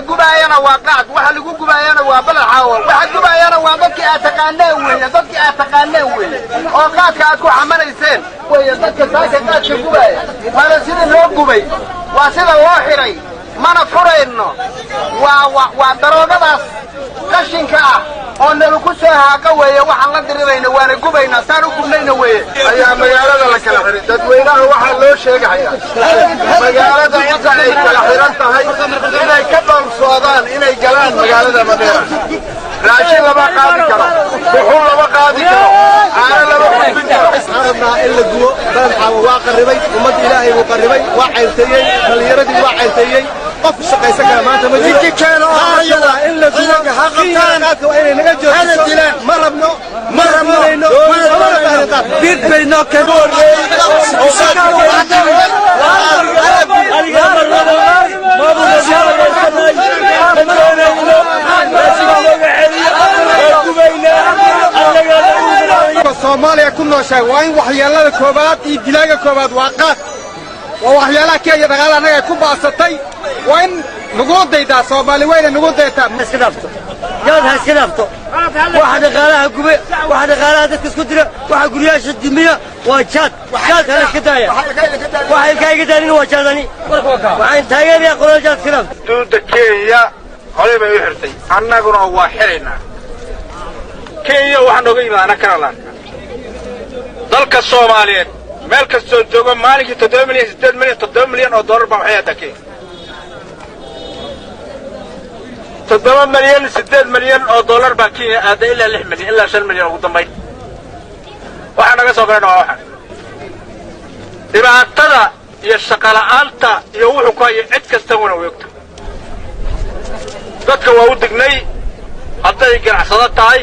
gubaayana waa qaad waxa lagu gubaayana waa balaxaawo waxa gubaayana waa dadkii aad taqaaneen weeye oo qaadka aad ku xamanayseen weeye dadka saaka qaadka gubaaya wala sida loo gubay waa sida loo xiray mana furayno waa daroogadaas qashinka ah oo nala ku soo haaqa weeye waxaan la diribayna waana gubayna saan u gubnayna weeye ayaa magaalada la kala xiray dadweynaha waxa loo sheegaya magaalada inta ay kala xiran tahay inay ka dhowrsoodaan inay galaan magaalada Madeira raashin lama qaadi karo wuxuu lama qaadi karo aana lama xubin karo isxarabna in la gubo balaxaawo waa qarribay ummad ilaahay uu qarribay waa caynteeyay dhalinyaradi waa caynteeyay qof shaqaysan kara maanta ma jiro keeno ayada in la gubo xaqtaan waa inay naga joogto ma rabno bid bayno ka Soomaaliya ku nooshahay waa in waxyeelada koobaad iyo dilaaga koobaad waa qaad waa waxyeelada Kenya dhaqaalaha ku baasatay waa in nagu dayda Soomaali weyna nagu dayta iska dhaafto iska dhaafto waxa dhaqaalaha gube waxa dhaqaalaha dadka isku dira waxa guriyasha dimiya waa jaad kala iska daaya waxa ka iga daalin waa jaadani waxa taageeraya qolada jaad kala dowladda Kenya hore bay u xirtay annaguna waa xirayna Kenya waxa nooga imaana Karalaan dalka Soomaaliyeed meel kastoo joogo maalinkii 7 milyan oo dollar baa waxay hadakay 8 milyan oo dollar baa Kenya aada ilaa 6 milyan ilaa 5 milyan ugu dambeyn waxa naga soo gaarnaa waxa dhibaatada iyo shaqo la'aanta iyo wuxuu ku hayay cid kasta wana weegto dadka waa u dignay hadday ganacsada tahay